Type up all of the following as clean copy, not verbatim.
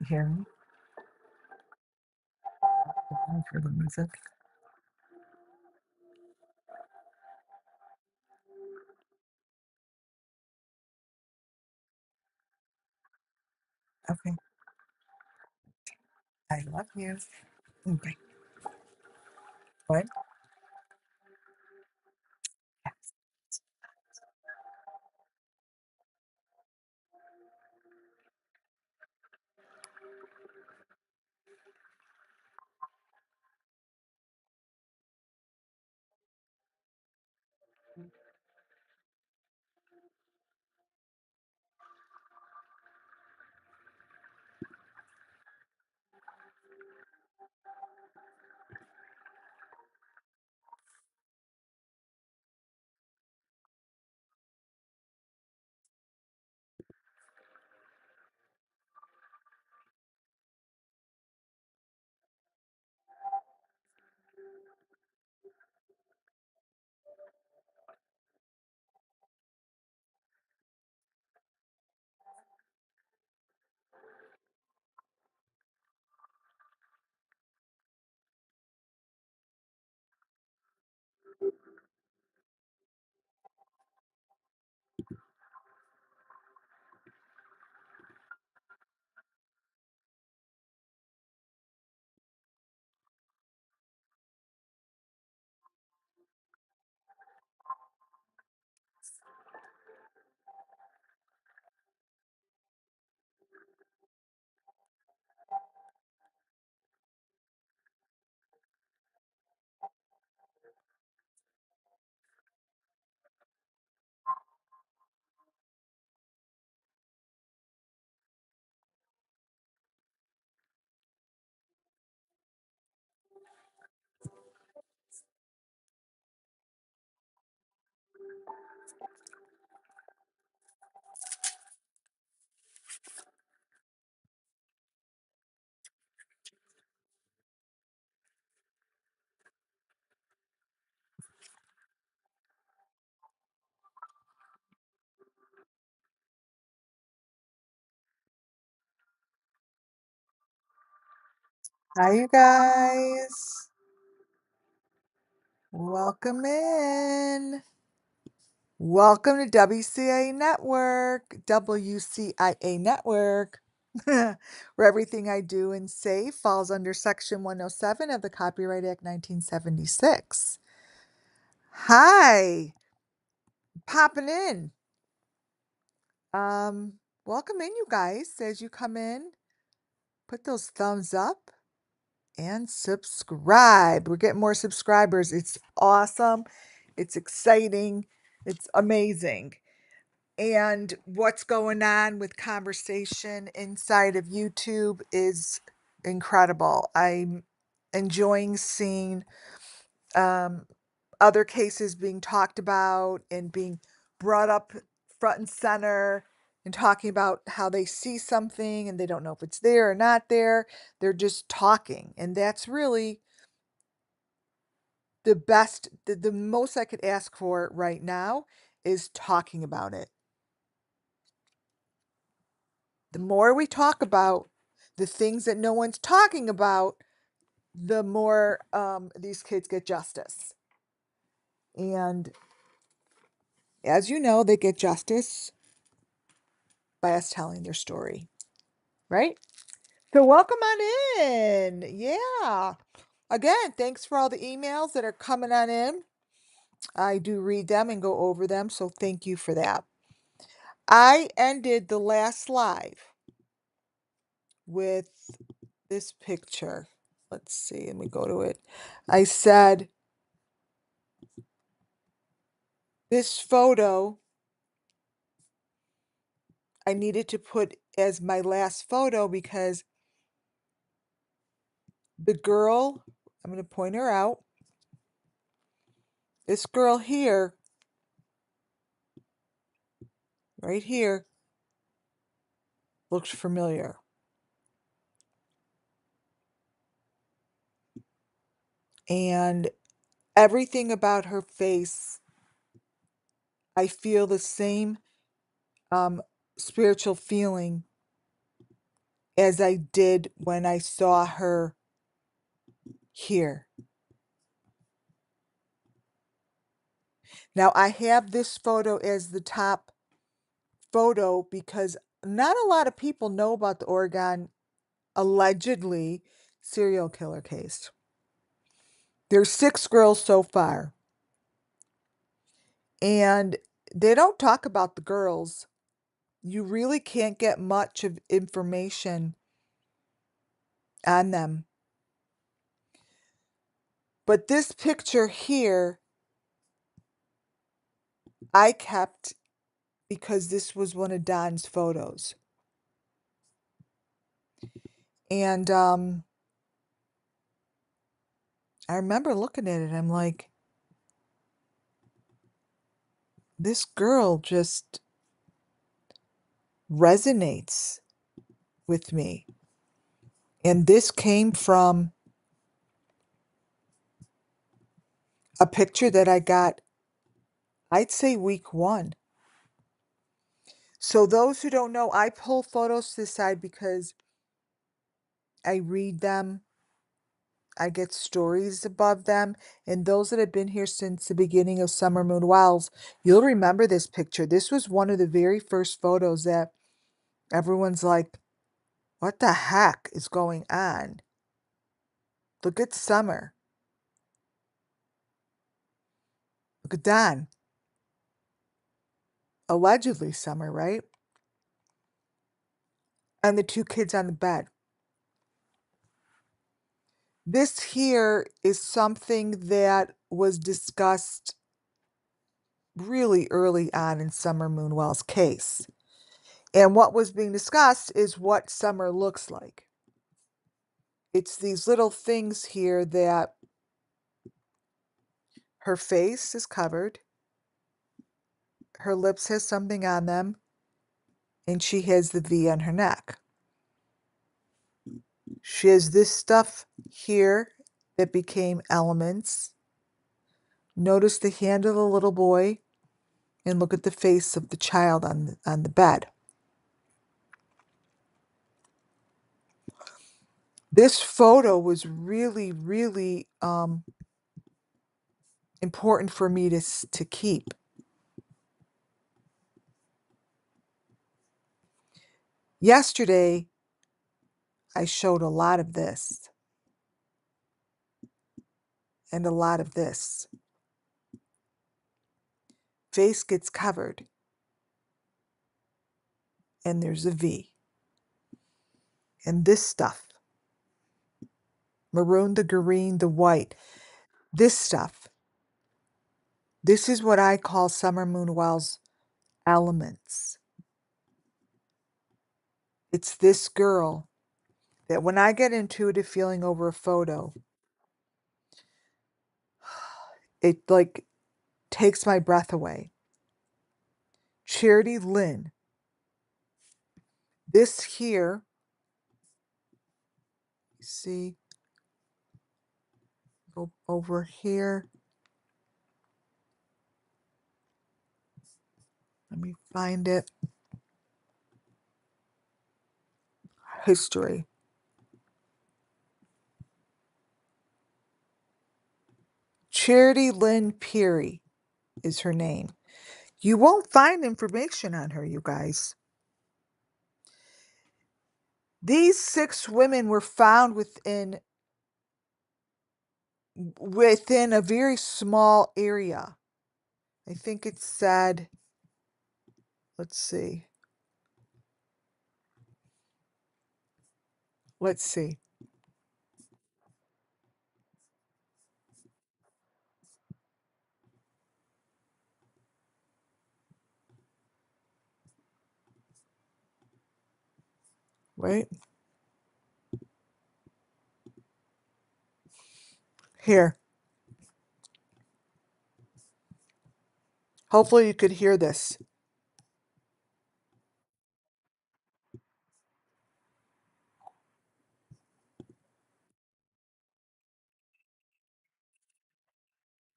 hear me? For the music. Okay. I love you. Okay. What? Yes. Hi, you guys. Welcome in. Welcome to WCIA Network, WCIA Network, where everything I do and say falls under Section 107 of the Copyright Act 1976. Hi, popping in. Welcome in, you guys. As you come in, put those thumbs up and subscribe. We're getting more subscribers. It's awesome. It's exciting. It's amazing. And what's going on with conversation inside of YouTube is incredible. I'm enjoying seeing um, other cases being talked about and being brought up front and center and talking about how they see something and they don't know if it's there or not there. They're just talking. And that's really the best, the most I could ask for right now is talking about it. The more we talk about the things that no one's talking about, the more these kids get justice. And as you know, they get justice by us telling their story, right? So welcome on in. Yeah. Again, thanks for all the emails that are coming on in. I do read them and go over them, so thank you for that. I ended the last live with this picture. Let's see, let me go to it. I said, this photo I needed to put as my last photo because the girl, I'm going to point her out. This girl here, right here, looks familiar. And everything about her face, I feel the same spiritual feeling as I did when I saw her here. Now, I have this photo as the top photo because not a lot of people know about the Oregon allegedly serial killer case. There's 6 girls so far, and they don't talk about the girls. You really can't get much of information on them. But this picture here, I kept because this was one of Don's photos. And I remember looking at it, I'm like, this girl just resonates with me. And this came from a picture that I got, I'd say week 1. So those who don't know, I pull photos to the side because I read them. I get stories above them. And those that have been here since the beginning of Summer Moon Wells, you'll remember this picture. This was one of the very first photos that everyone's like, what the heck is going on? Look at Summer. Look at Don. Allegedly Summer, right? And the 2 kids on the bed. This here is something that was discussed really early on in Summer Moon Wells' case. And what was being discussed is what Summer looks like. It's these little things here that her face is covered, her lips has something on them, and she has the V on her neck. She has this stuff here that became elements. Notice the hand of the little boy and look at the face of the child on the bed. This photo was really, really important for me to keep. Yesterday, I showed a lot of this and a lot of this. Face gets covered, and there's a V. And this stuff, maroon, the green, the white, this stuff, this is what I call Summer Moon Wells elements. It's this girl that when I get intuitive feeling over a photo, it like takes my breath away. Charity Lynn. This here, see, go over here. Let me find it. History. Charity Lynn Peary is her name. You won't find information on her, you guys. These 6 women were found within a very small area. I think it said, let's see. Let's see. Right? Here. Hopefully you could hear this.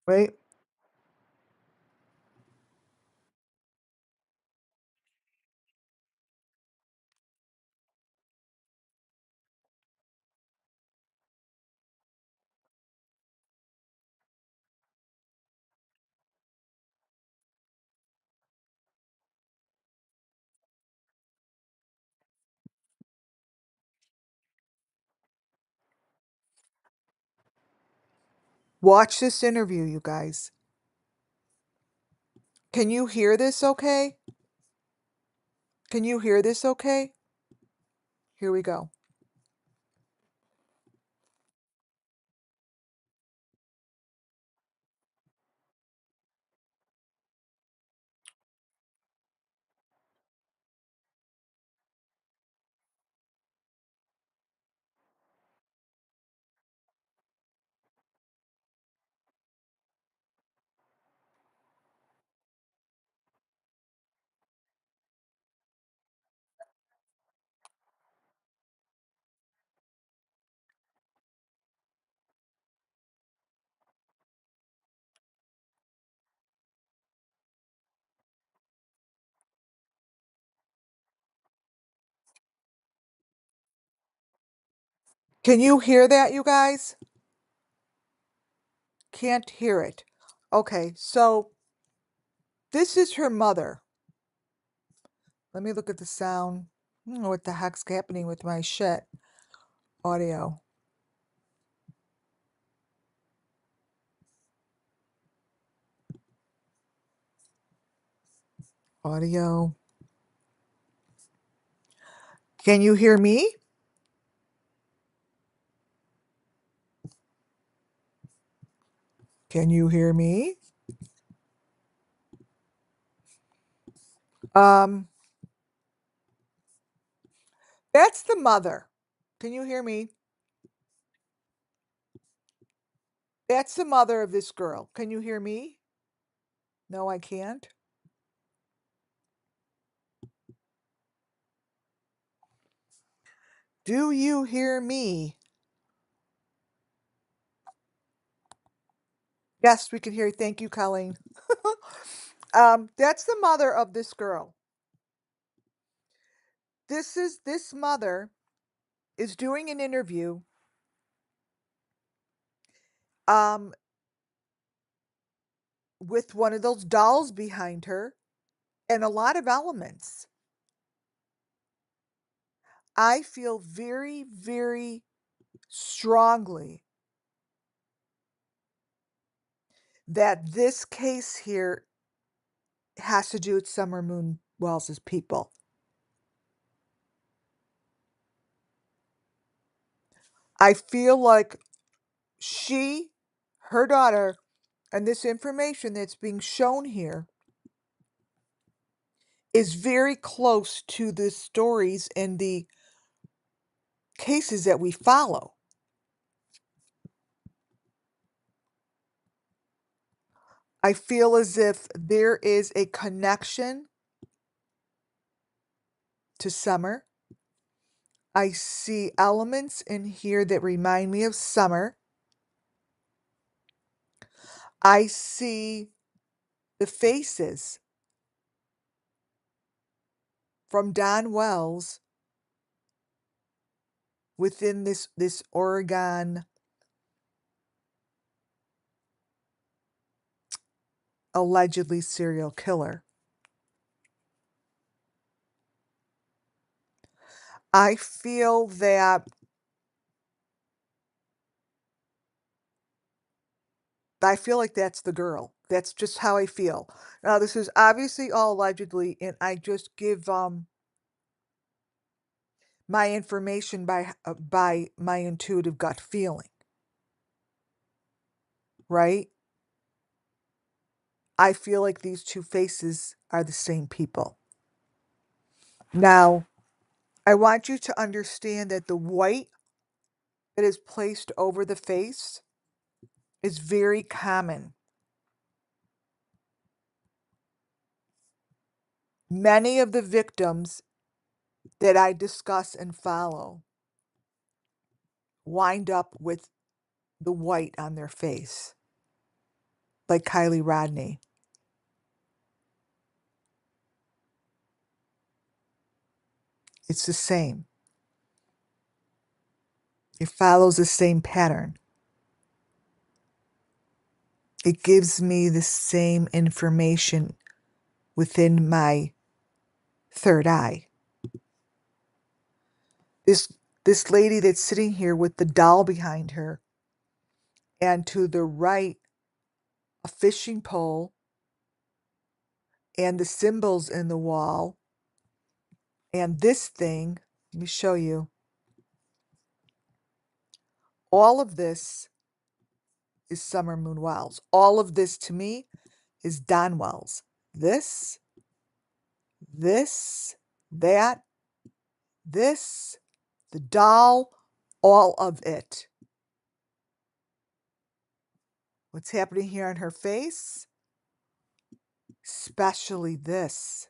Right? Watch this interview, you guys. Can you hear this okay? Can you hear this okay? Here we go. Can you hear that, you guys? Can't hear it. Okay, so this is her mother. Let me look at the sound. I don't know what the heck's happening with my shit. Audio. Audio. Can you hear me? Can you hear me? Um, that's the mother. Can you hear me? That's the mother of this girl. Can you hear me? No, I can't. Do you hear me? Yes, we can hear you. Thank you, Colleen. That's the mother of this girl. This mother is doing an interview um with one of those dolls behind her and a lot of elements. I feel very, very strongly that this case here has to do with Summer Moon Wells's people. I feel like she, her daughter, and this information that's being shown here is very close to the stories and the cases that we follow. I feel as if there is a connection to Summer. I see elements in here that remind me of Summer. I see the faces from Don Wells within this Oregon allegedly serial killer. I feel that like that's the girl. That's just how I feel. Now, this is obviously all allegedly, and I just give my information by my intuitive gut feeling, right? I feel like these two faces are the same people. Now, I want you to understand that the white that is placed over the face is very common. Many of the victims that I discuss and follow wind up with the white on their face, like Kylie Rodney. It's the same. It follows the same pattern. It gives me the same information within my third eye. This lady that's sitting here with the doll behind her and to the right, a fishing pole, and the symbols in the wall, and this thing, let me show you. All of this is Summer Moon Wells. All of this to me is Don Wells. This, that, this, the doll, all of it. What's happening here on her face? Especially this.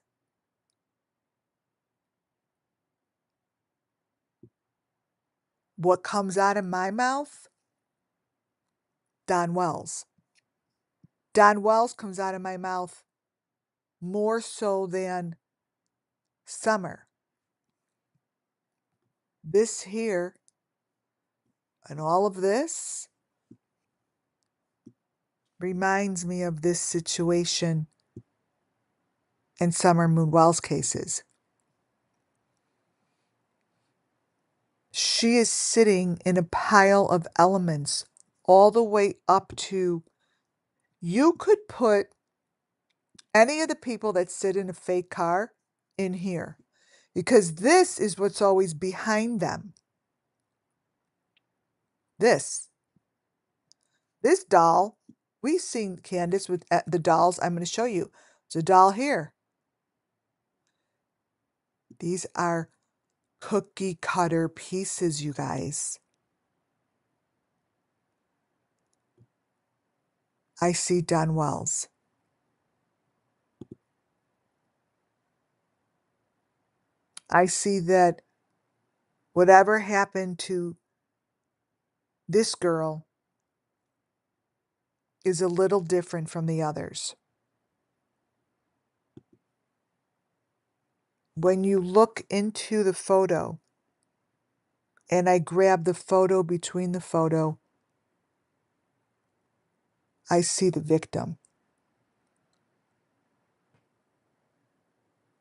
What comes out of my mouth? Don Wells. Don Wells comes out of my mouth more so than Summer. This here and all of this reminds me of this situation in Summer Moon Wells cases. She is sitting in a pile of elements all the way up to, you could put any of the people that sit in a fake car in here, because this is what's always behind them. This doll, we've seen Candace with the dolls. I'm going to show you. There's a doll here. These are cookie cutter pieces, you guys. I see Don Wells. I see that whatever happened to this girl is a little different from the others. When you look into the photo, and I grab the photo between the photo, I see the victim.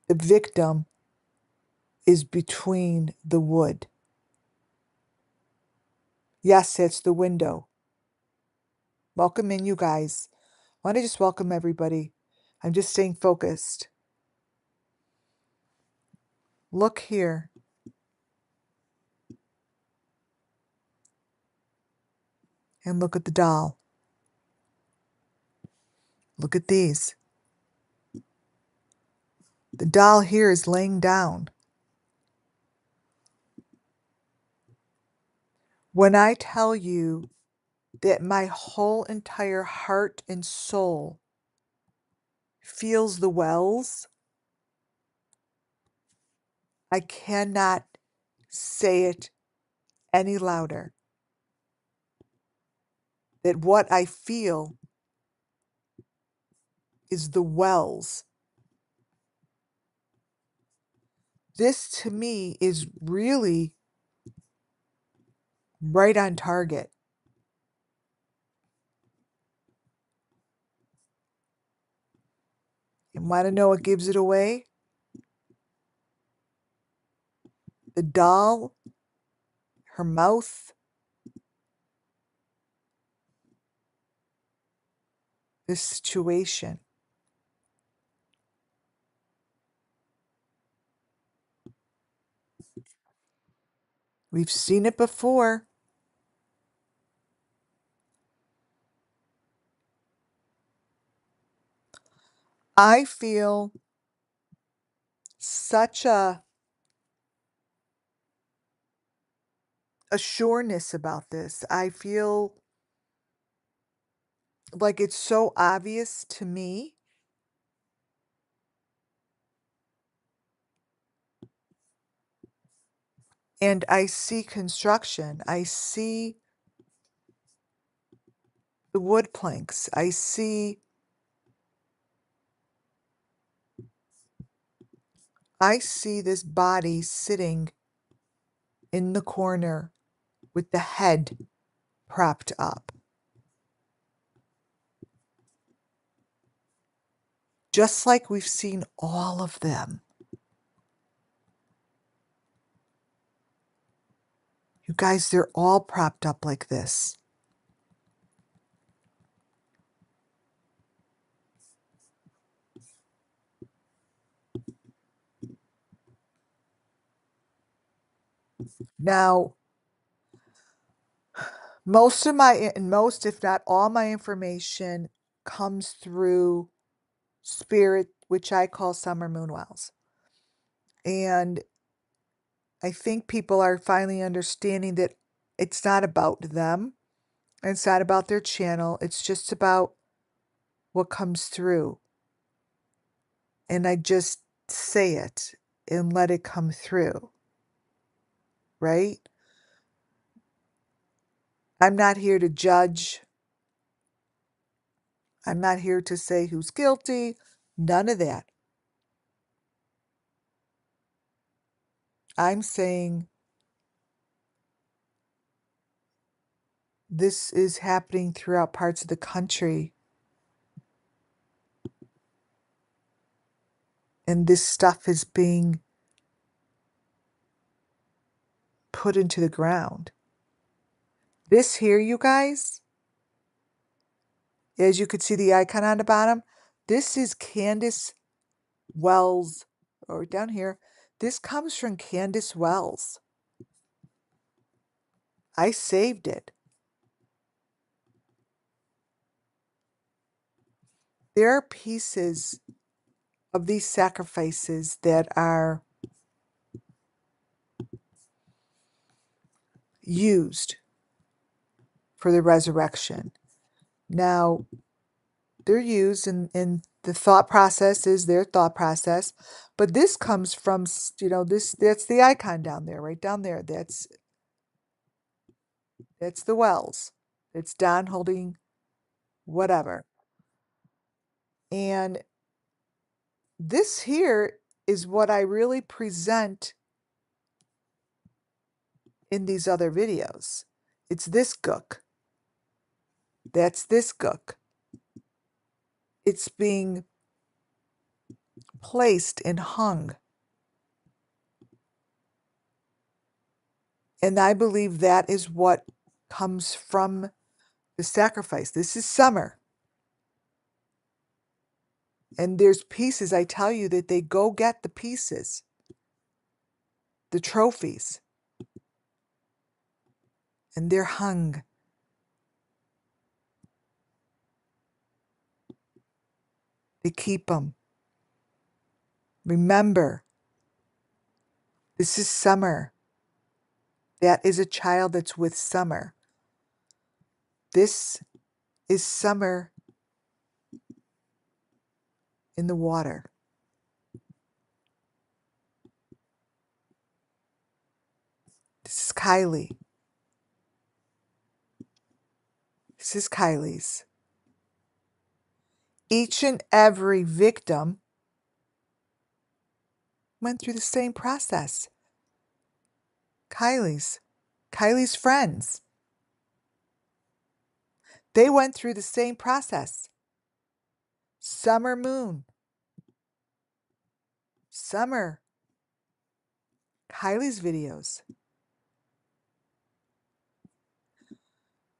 The victim is between the wood. Yes, it's the window. Welcome in, you guys. I want to just welcome everybody. I'm just staying focused. Look here. And look at the doll. Look at these. The doll here is laying down. When I tell you that my whole entire heart and soul feels the wells, I cannot say it any louder. That what I feel is the wells. This to me is really right on target. And want to know what gives it away? The doll, her mouth, this situation. We've seen it before. I feel such a sureness about this. I feel like it's so obvious to me. And I see construction. I see the wood planks. I see this body sitting in the corner with the head propped up. Just like we've seen all of them. You guys, they're all propped up like this. Now, most, if not all my information comes through spirit, which I call summer moon wells. And I think people are finally understanding that it's not about them. It's not about their channel. It's just about what comes through. And I just say it and let it come through. Right? I'm not here to judge. I'm not here to say who's guilty. None of that. I'm saying this is happening throughout parts of the country. And this stuff is being put into the ground. This here, you guys, as you could see the icon on the bottom, this is Candace Wells, or down here. This comes from Candace Wells. I saved it. There are pieces of these sacrifices that are used for the resurrection. Now, they're used in the thought process is their thought process, but this comes from, that's the icon down there, right down there. That's the Wells. It's Don holding whatever. And this here is what I really present in these other videos. It's this gook. That's this gook. It's being placed and hung. And I believe that is what comes from the sacrifice. This is summer. And there's pieces, I tell you, that they go get the pieces, the trophies, and they're hung. They keep them. Remember, this is summer. That is a child that's with summer. This is summer in the water. This is Kylie. This is Kylie's. Each and every victim went through the same process. Kylie's friends. They went through the same process. Summer moon. Summer. Kylie's videos.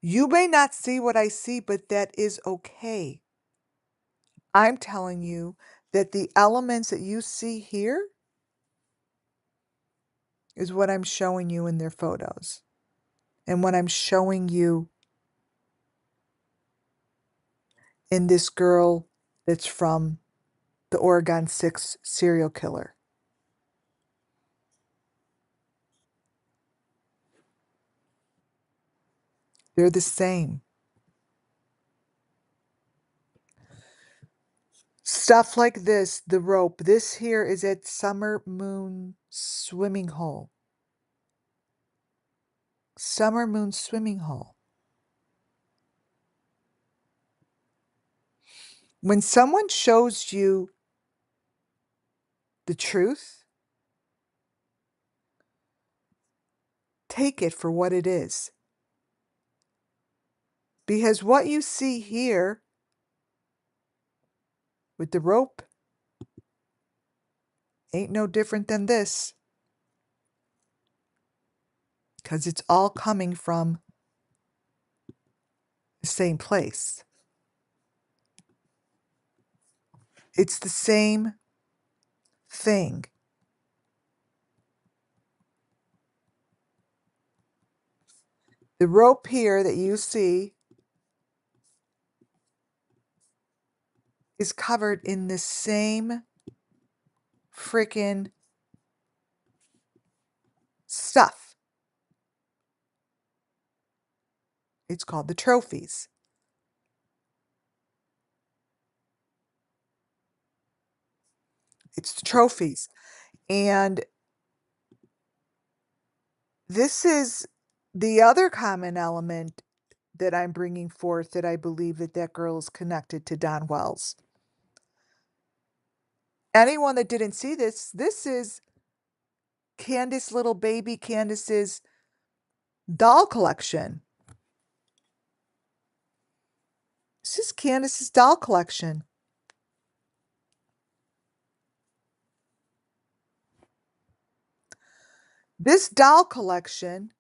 You may not see what I see, but that is okay. I'm telling you that the elements that you see here is what I'm showing you in their photos. And what I'm showing you in this girl that's from the Oregon 6 serial killer. They're the same. Stuff like this, the rope. This here is at Summer Moon Swimming Hole. Summer Moon Swimming Hole. When someone shows you the truth, take it for what it is. Because what you see here with the rope ain't no different than this. Because it's all coming from the same place. It's the same thing. The rope here that you see is covered in the same freaking stuff. It's called the trophies. It's the trophies. And this is the other common element that I'm bringing forth, that I believe that that girl is connected to Don Wells. Anyone that didn't see this, this is Candace, little baby Candace's doll collection. This is Candace's doll collection. This doll collection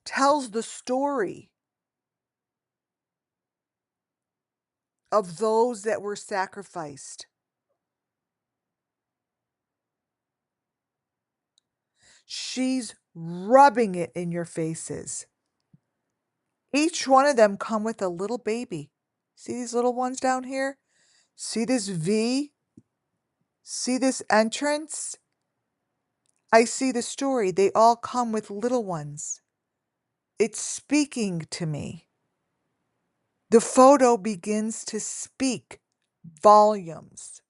tells the story of those that were sacrificed. She's rubbing it in your faces. Each one of them come with a little baby. See these little ones down here? See this V? See this entrance? I see the story. They all come with little ones. It's speaking to me. The photo begins to speak volumes.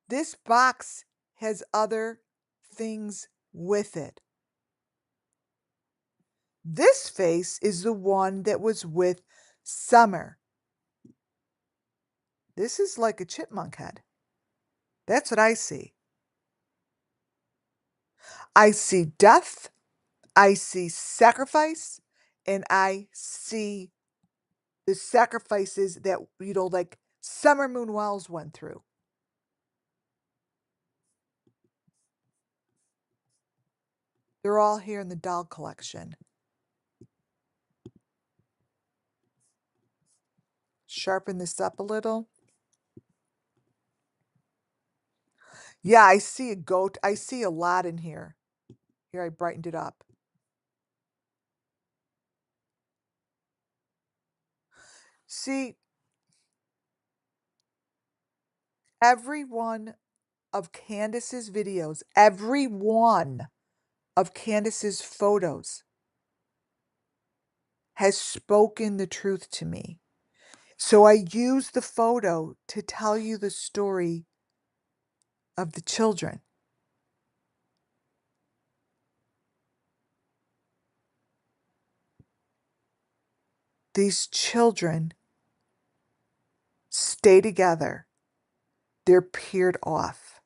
This box has other things with it. This face is the one that was with Summer. This is like a chipmunk head. That's what I see. I see death, I see sacrifice, and I see the sacrifices that, like Summer Moon Wells went through. They're all here in the doll collection. Sharpen this up a little. Yeah, I see a goat. I see a lot in here. Here, I brightened it up. See, every one of Candace's videos, every one of Candace's photos has spoken the truth to me. So I use the photo to tell you the story of the children. These children stay together. They're paired off.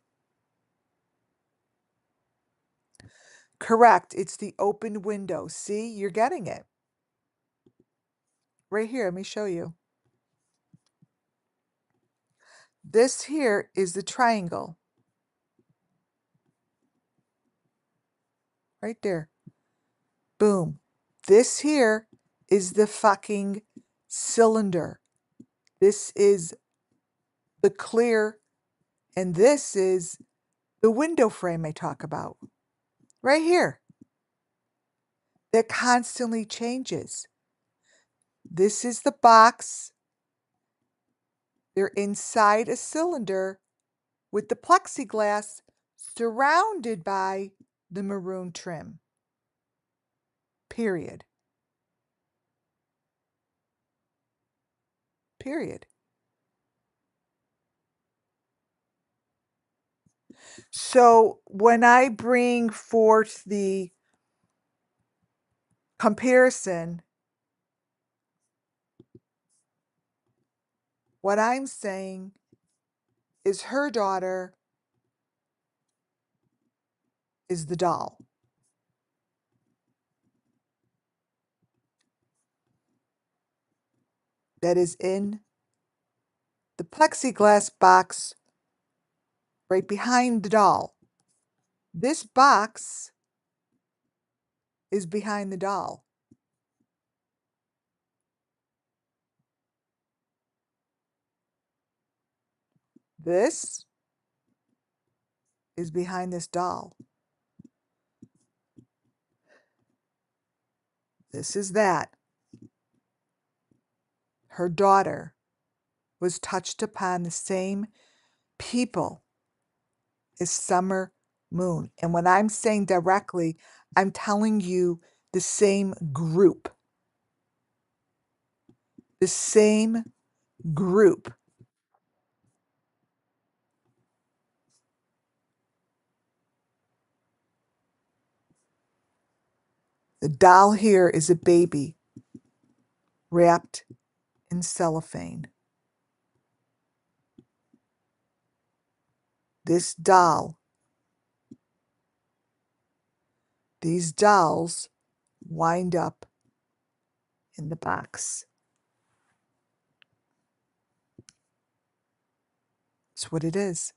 Correct. It's the open window. See, you're getting it. Right here, let me show you. This here is the triangle. Right there. Boom. This here is the fucking cylinder. This is the clear, and this is the window frame I talk about. Right here. That constantly changes. This is the box. They're inside a cylinder with the plexiglass surrounded by the maroon trim. Period. Period. So when I bring forth the comparison, what I'm saying is her daughter is the doll. That is in the plexiglass box right behind the doll. This box is behind the doll. This is behind this doll. This is that. Her daughter was touched upon the same people as Summer Moon. And when I'm saying directly, I'm telling you the same group. The same group. The doll here is a baby wrapped in cellophane. This doll, these dolls wind up in the box. That's what it is.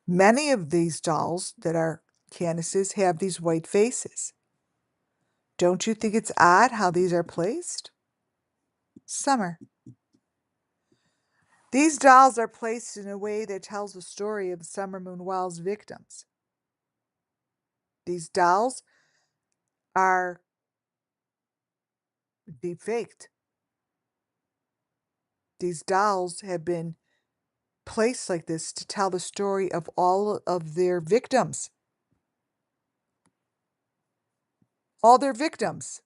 Many of these dolls that are Candace's have these white faces. Don't you think it's odd how these are placed? Summer. These dolls are placed in a way that tells the story of Summer Moon Wow's victims. These dolls are deep faked. These dolls have been placed like this to tell the story of all of their victims. All their victims.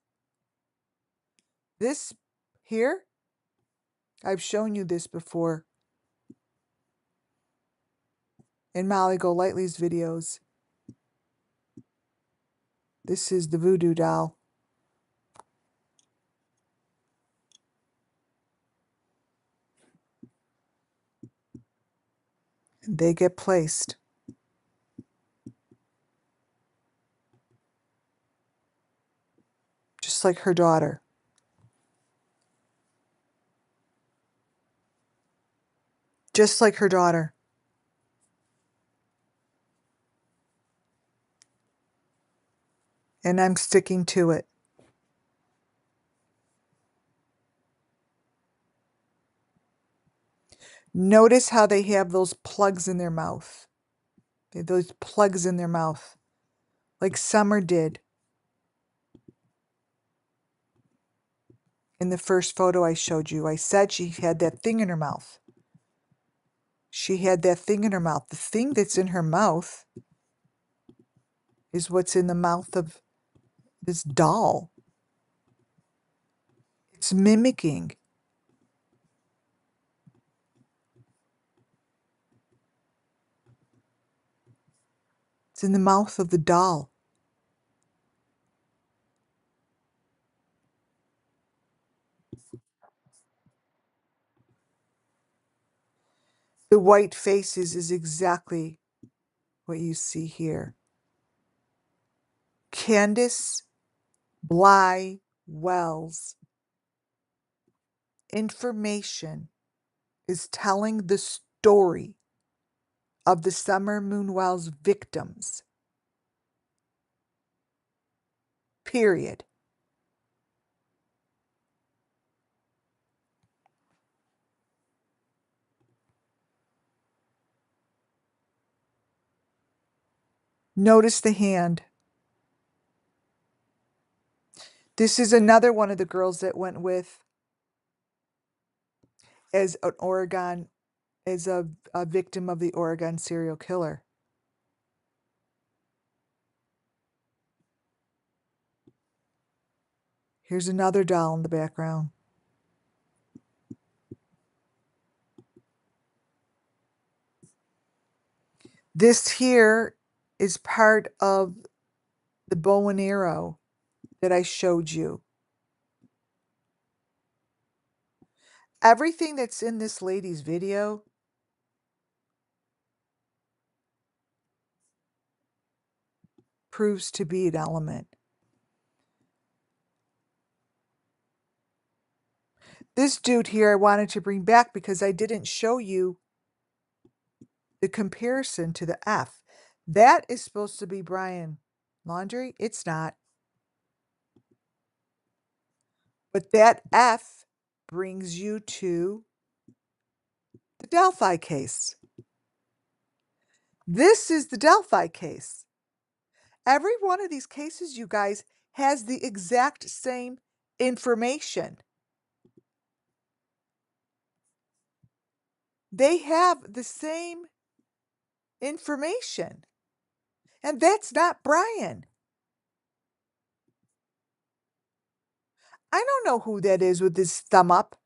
This here, I've shown you this before in Molly Golightly's videos. This is the voodoo doll. And they get placed. Just like her daughter. Just like her daughter. And I'm sticking to it. Notice how they have those plugs in their mouth. They have those plugs in their mouth. Like Summer did in the first photo I showed you. I said she had that thing in her mouth. She had that thing in her mouth. The thing that's in her mouth is what's in the mouth of this doll. It's mimicking. It's in the mouth of the doll. The white faces is exactly what you see here. Candace Bly Wells' information is telling the story of the Summer Moon Wells victims. Period. Notice the hand. This is another one of the girls that went with as an Oregon, as a victim of the Oregon serial killer. Here's another doll in the background. This here is part of the bow and arrow that I showed you. Everything that's in this lady's video proves to be an element. This dude here I wanted to bring back because I didn't show you the comparison to the F. That is supposed to be Brian Laundrie. It's not. But that F brings you to the Delphi case. This is the Delphi case. Every one of these cases, you guys, has the exact same information. They have the same information. And that's not Brian. I don't know who that is with his thumb up.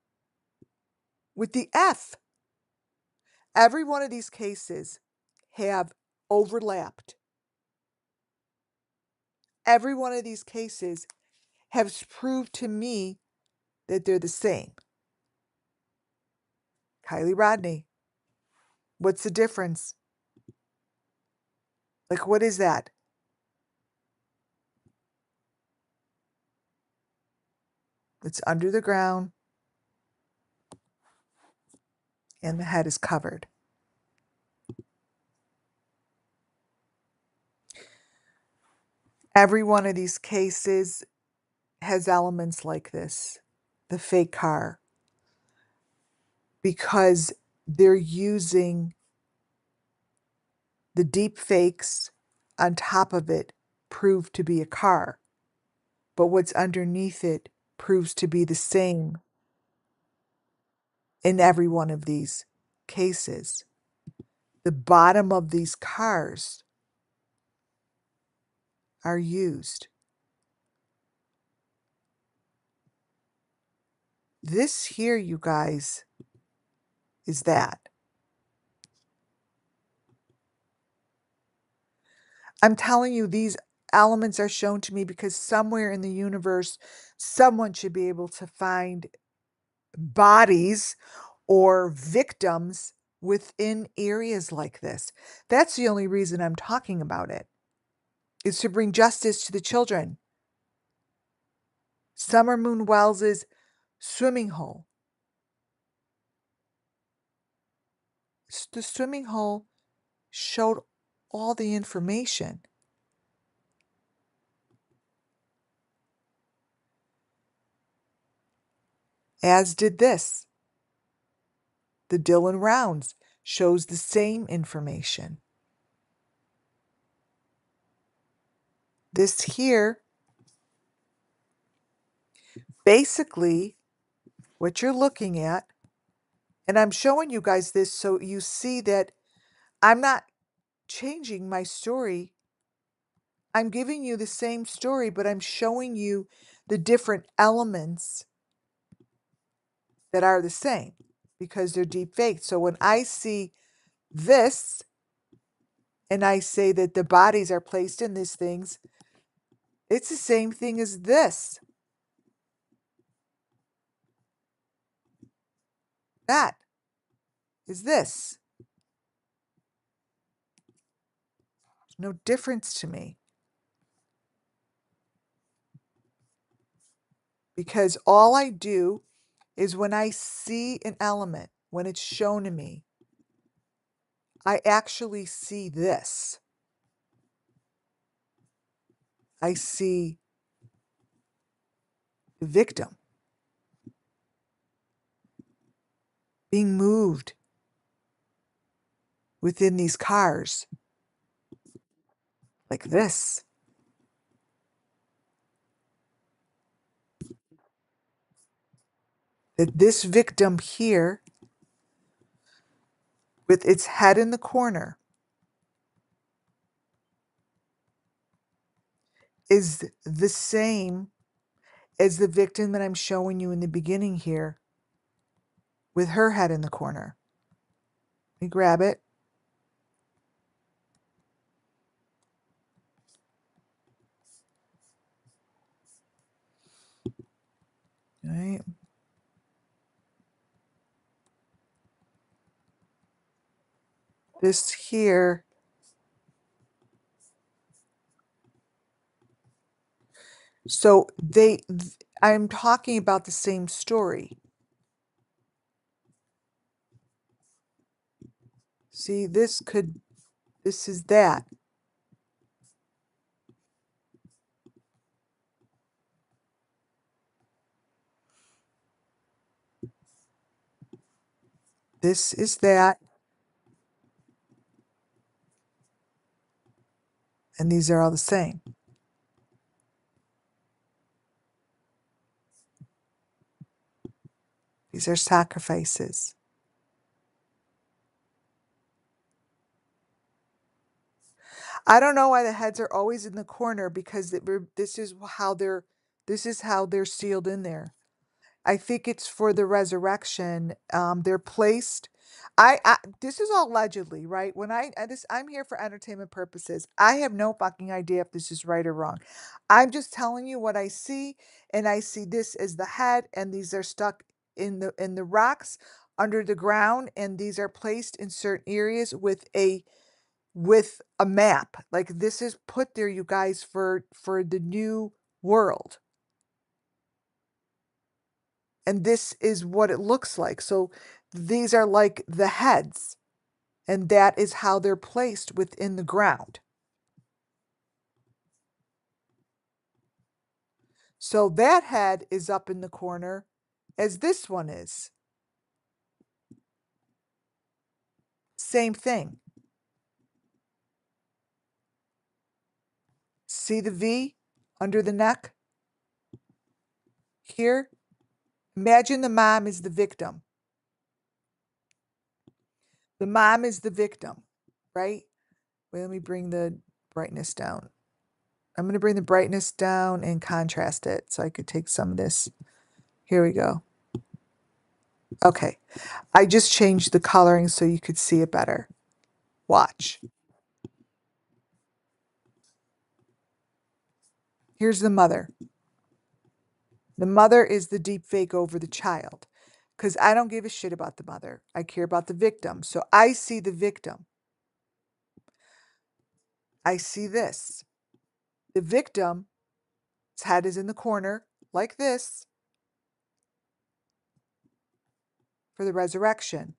With the F. Every one of these cases have overlapped. Every one of these cases has proved to me that they're the same. Kylie Rodney. What's the difference? Like, what is that? It's under the ground and the head is covered. Every one of these cases has elements like this, the fake car, because they're using the deep fakes on top of it prove to be a car, but what's underneath it proves to be the same in every one of these cases. The bottom of these cars are used. This here, you guys, is that. I'm telling you, these elements are shown to me because somewhere in the universe, someone should be able to find bodies or victims within areas like this. That's the only reason I'm talking about it, is to bring justice to the children. Summer Moon Wells's swimming hole. The swimming hole showed all the information. As did this. The Dylan Rounds shows the same information. This here, basically, what you're looking at, and I'm showing you guys this so you see that I'm not changing my story. I'm giving you the same story, but I'm showing you the different elements that are the same because they're deep faked. So when I see this and I say that the bodies are placed in these things, it's the same thing as this. That is this. No difference to me. Because all I do is when I see an element, when it's shown to me, I actually see this. I see the victim being moved within these cars like this. That this victim here, with its head in the corner, is the same as the victim that I'm showing you in the beginning here with her head in the corner. Let me grab it. All right. This here so I'm talking about the same story. See, this is that. This is that. And these are all the same. These are sacrifices. I don't know why the heads are always in the corner, because this is how they're sealed in there. I think it's for the resurrection. They're placed. I this is all allegedly, right? When I'm here for entertainment purposes. I have no fucking idea if this is right or wrong. I'm just telling you what I see, and I see this as the head, and these are stuck in the rocks under the ground, and these are placed in certain areas with a map. Like, this is put there, you guys, for the new world. And this is what it looks like. So these are like the heads, and that is how they're placed within the ground. So that head is up in the corner as this one is. Same thing. See the V under the neck here? Imagine the mom is the victim. The mom is the victim, right? Wait, let me bring the brightness down. I'm going to bring the brightness down and contrast it so I could take some of this. Here we go. Okay. I just changed the coloring so you could see it better. Watch. Here's the mother. The mother is the deep fake over the child, because I don't give a shit about the mother. I care about the victim. So I see the victim. I see this. The victim's head is in the corner like this for the resurrection.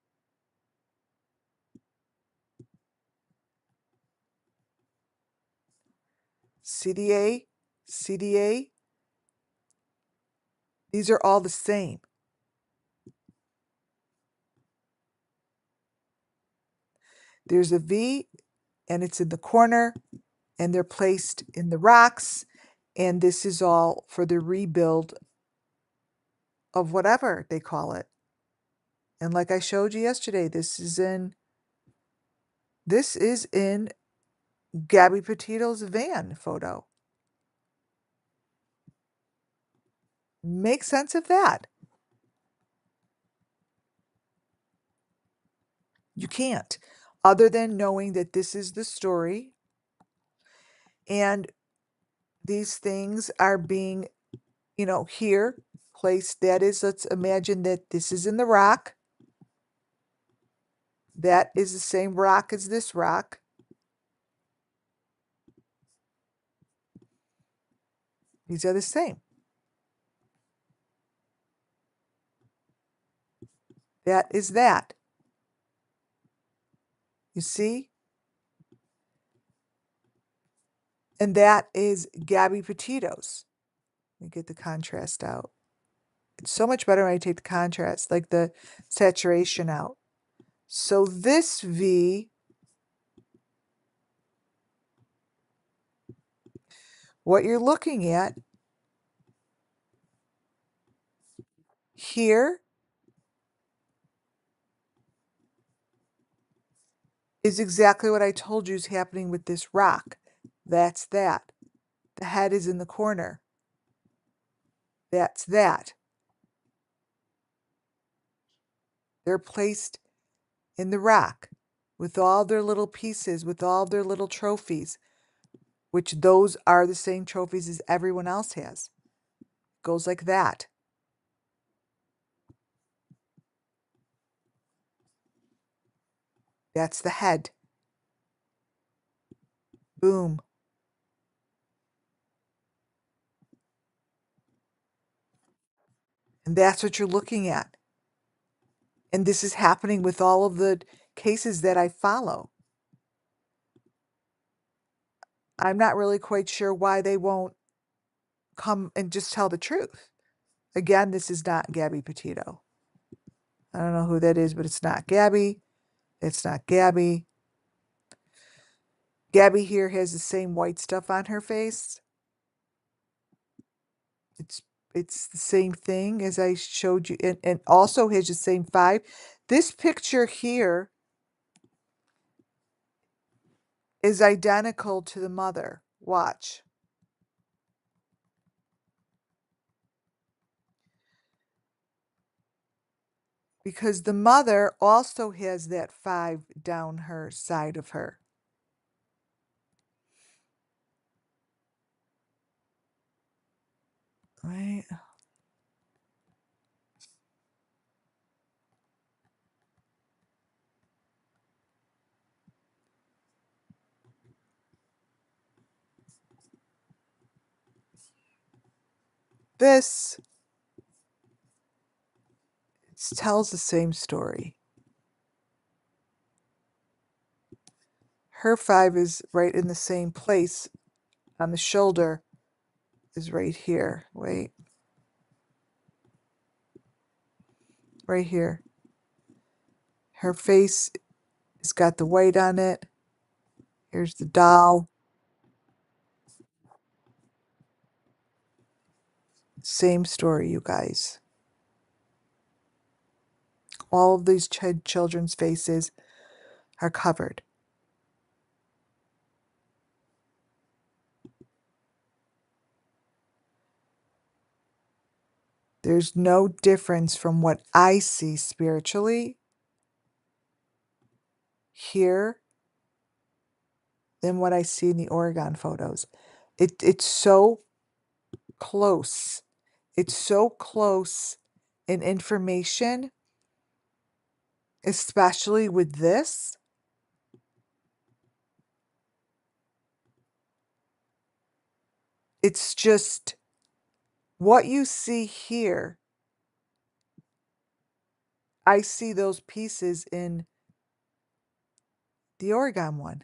CDA, CDA, these are all the same. There's a V, and it's in the corner, and they're placed in the rocks, and this is all for the rebuild of whatever they call it. And like I showed you yesterday, this is in Gabby Petito's van photo. Make sense of that. You can't, other than knowing that this is the story, and these things are being, here placed. That is, let's imagine that this is in the rock. That is the same rock as this rock. These are the same. That is that. You see? And that is Gabby Petito's. Let me get the contrast out. It's so much better when I take the contrast, like the saturation out. So this V, what you're looking at here is exactly what I told you is happening with this rock. That's that. The head is in the corner. That's that. They're placed in the rock with all their little pieces, with all their little trophies, which those are the same trophies as everyone else has. Goes like that. That's the head. Boom. And that's what you're looking at. And this is happening with all of the cases that I follow. I'm not really quite sure why they won't come and just tell the truth. Again, this is not Gabby Petito. I don't know who that is, but it's not Gabby. It's not Gabby. Gabby here has the same white stuff on her face. It's the same thing as I showed you, and also has the same 5. This picture here is identical to the mother. Watch. Because the mother also has that 5 down her side of her. Right? This tells the same story. Her 5 is right in the same place on the shoulder, is right here. Wait. Right here. Her face has got the white on it. Here's the doll. Same story, you guys. All of these children's faces are covered. There's no difference from what I see spiritually here than what I see in the Oregon photos. It's so close. It's so close in information, especially with this. It's just what you see here. I see those pieces in the Oregon one.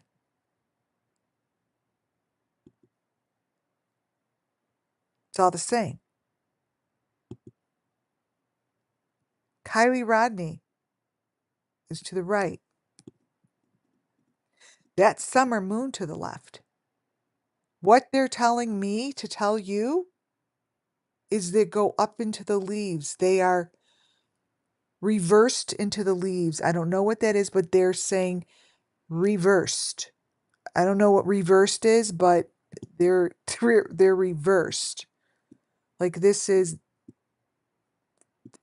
It's all the same. Kylie Rodney is to the right. That's summer moon to the left. What they're telling me to tell you is they go up into the leaves. They are reversed into the leaves. I don't know what that is, but they're saying reversed. I don't know what reversed is, but they're reversed. Like this is,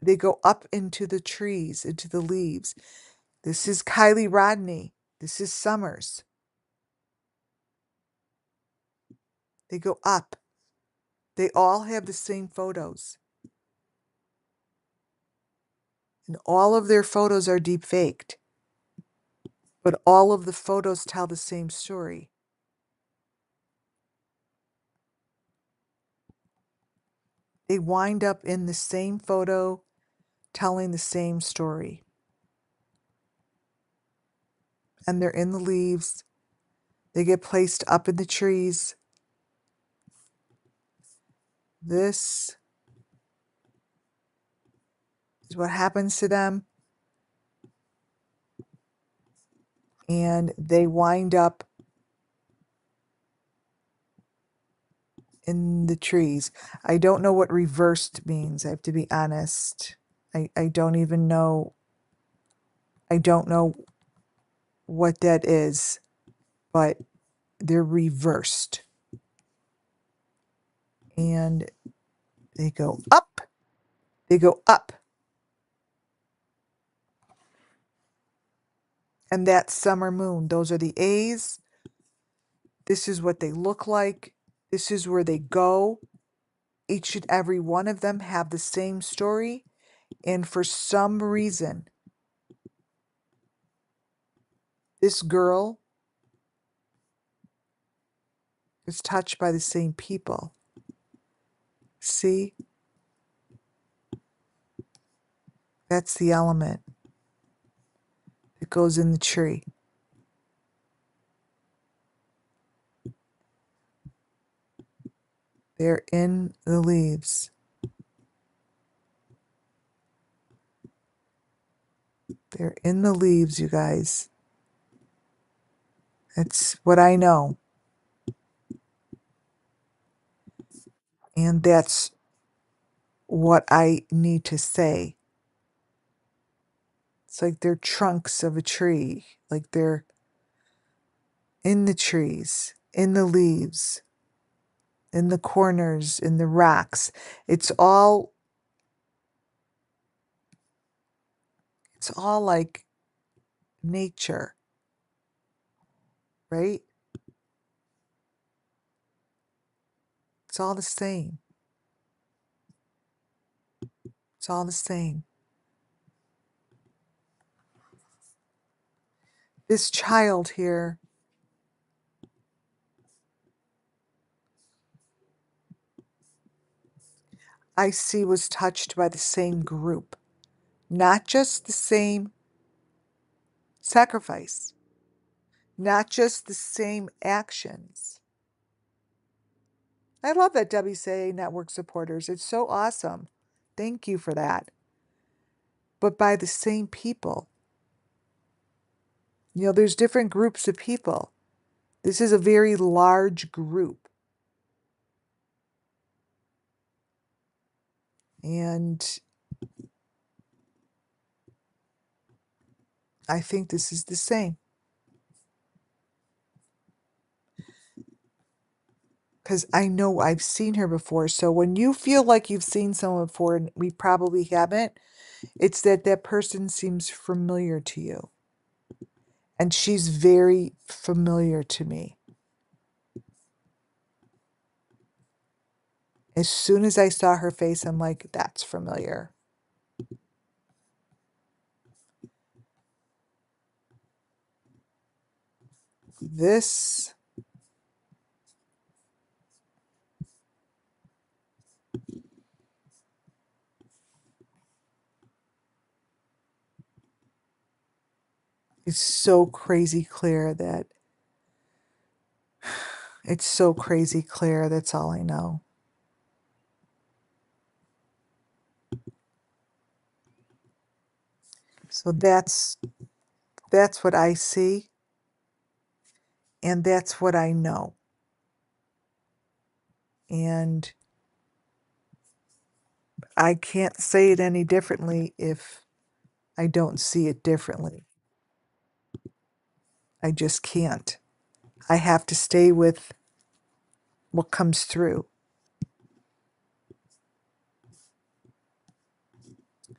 they go up into the trees, into the leaves. This is Kylie Rodney. This is Summers. They go up. They all have the same photos. And all of their photos are deep faked. But all of the photos tell the same story. They wind up in the same photo telling the same story. And they're in the leaves. They get placed up in the trees. This is what happens to them. And they wind up in the trees. I don't know what reversed means, I have to be honest. I don't even know. I don't know what that is, but they're reversed. And they go up. They go up. And that's summer moon. Those are the A's. This is what they look like. This is where they go. Each and every one of them have the same story. And for some reason, this girl is touched by the same people. See? That's the element that goes in the tree. They're in the leaves. They're in the leaves, you guys. It's what I know. And that's what I need to say. It's like they're trunks of a tree, like they're in the trees, in the leaves, in the corners, in the rocks. It's all like nature, right? It's all the same. It's all the same. This child here, I see, was touched by the same group, not just the same sacrifice, not just the same actions. I love that WCA network supporters. It's so awesome. Thank you for that. But by the same people. There's different groups of people. This is a very large group. And I think this is the same. Because I know I've seen her before. So when you feel like you've seen someone before and we probably haven't, it's that person seems familiar to you. And she's very familiar to me. As soon as I saw her face, I'm like, that's familiar. This is so crazy clear that it's so crazy clear. That's all I know. So that's what I see, and that's what I know. And I can't say it any differently if I don't see it differently. I just can't. I have to stay with what comes through.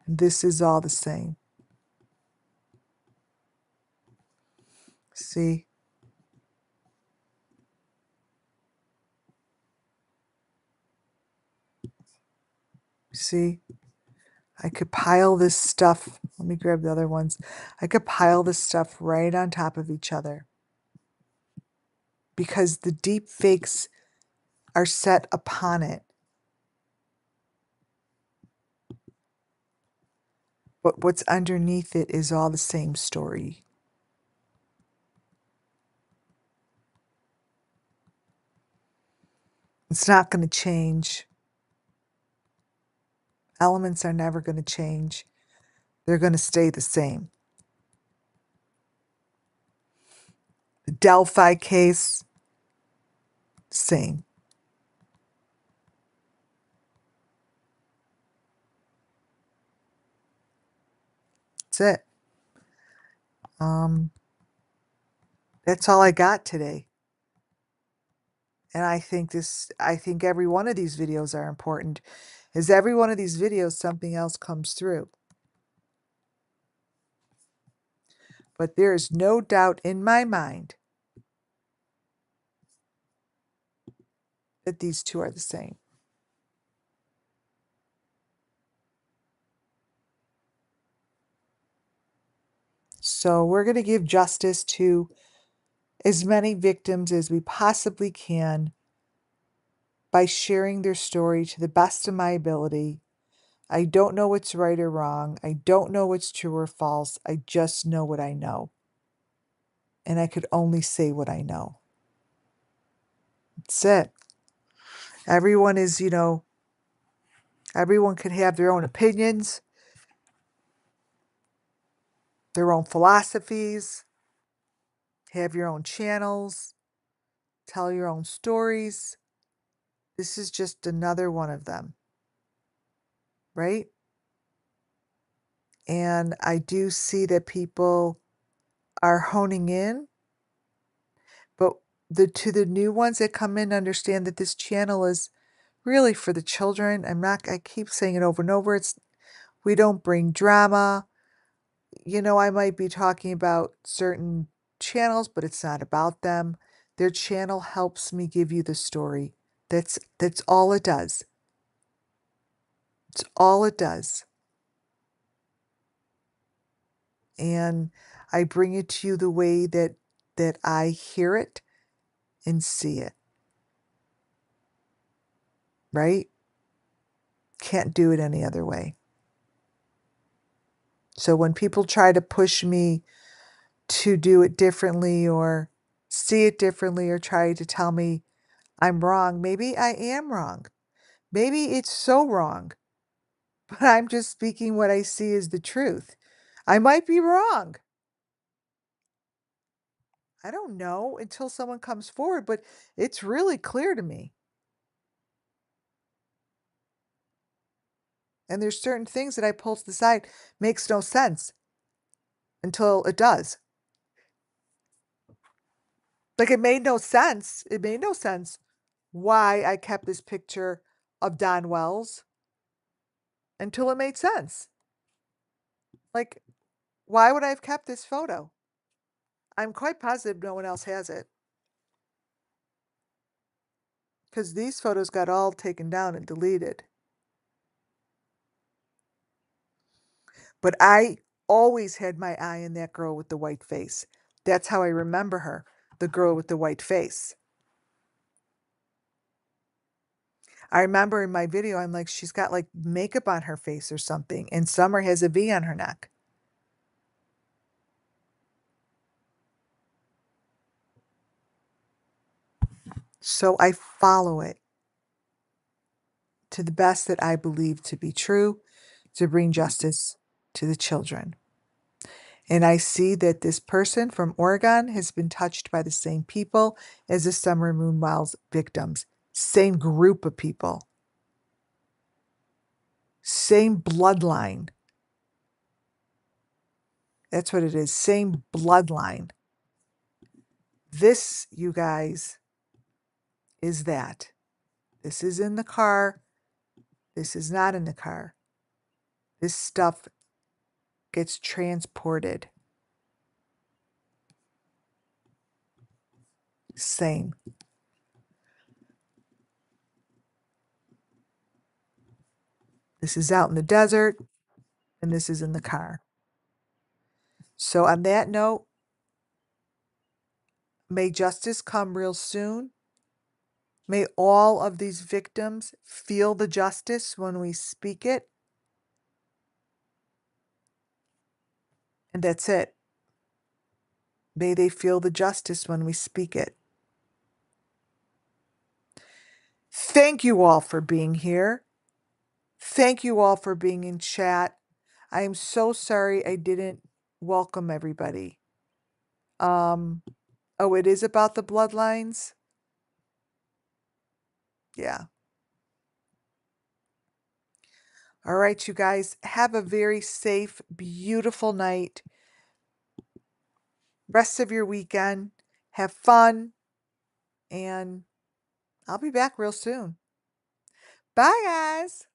This is all the same. See? See? I could pile this stuff. Let me grab the other ones. I could pile this stuff right on top of each other because the deep fakes are set upon it. But what's underneath it is all the same story. It's not going to change. Elements are never going to change. They're going to stay the same. The Delphi case, same. That's it. That's all I got today. And I think every one of these videos are important. Is every one of these videos something else comes through? But there is no doubt in my mind that these two are the same. So we're going to give justice to as many victims as we possibly can by sharing their story to the best of my ability. I don't know what's right or wrong. I don't know what's true or false. I just know what I know. And I could only say what I know. That's it. Everyone is, everyone can have their own opinions, their own philosophies. have your own channels, tell your own stories. This is just another one of them, right? And I do see that people are honing in, but the new ones that come in understand that this channel is really for the children. I keep saying it over and over. We don't bring drama. I might be talking about certain channels, but it's not about them. Their channel helps me give you the story. That's all it does. It's all it does. And I bring it to you the way that I hear it and see it, right? Can't do it any other way. So when people try to push me to do it differently or see it differently or try to tell me I'm wrong, maybe I am wrong. Maybe it's so wrong, but I'm just speaking what I see as the truth. I might be wrong. I don't know until someone comes forward, but it's really clear to me. And there's certain things that I pull to the side, makes no sense until it does. Like it made no sense. It made no sense why I kept this picture of Don Wells until it made sense. Like, why would I have kept this photo? I'm quite positive no one else has it. Because these photos got all taken down and deleted. But I always had my eye on that girl with the white face. That's how I remember her, the girl with the white face. I remember in my video, I'm like, she's got like makeup on her face or something, and Summer has a V on her neck. So I follow it to the best that I believe to be true to bring justice to the children. And I see that this person from Oregon has been touched by the same people as the Summer Moon Miles victims. Same group of people. Same bloodline. That's what it is. Same bloodline. This, you guys, is that. This is in the car. This is not in the car. This stuff gets transported. Same. This is out in the desert, and this is in the car. So, on that note, may justice come real soon. May all of these victims feel the justice when we speak it. And that's it. May they feel the justice when we speak it. Thank you all for being here. Thank you all for being in chat. I am so sorry I didn't welcome everybody. Oh, it is about the bloodlines? Yeah. All right, you guys, have a very safe, beautiful night. Rest of your weekend. Have fun. And I'll be back real soon. Bye, guys.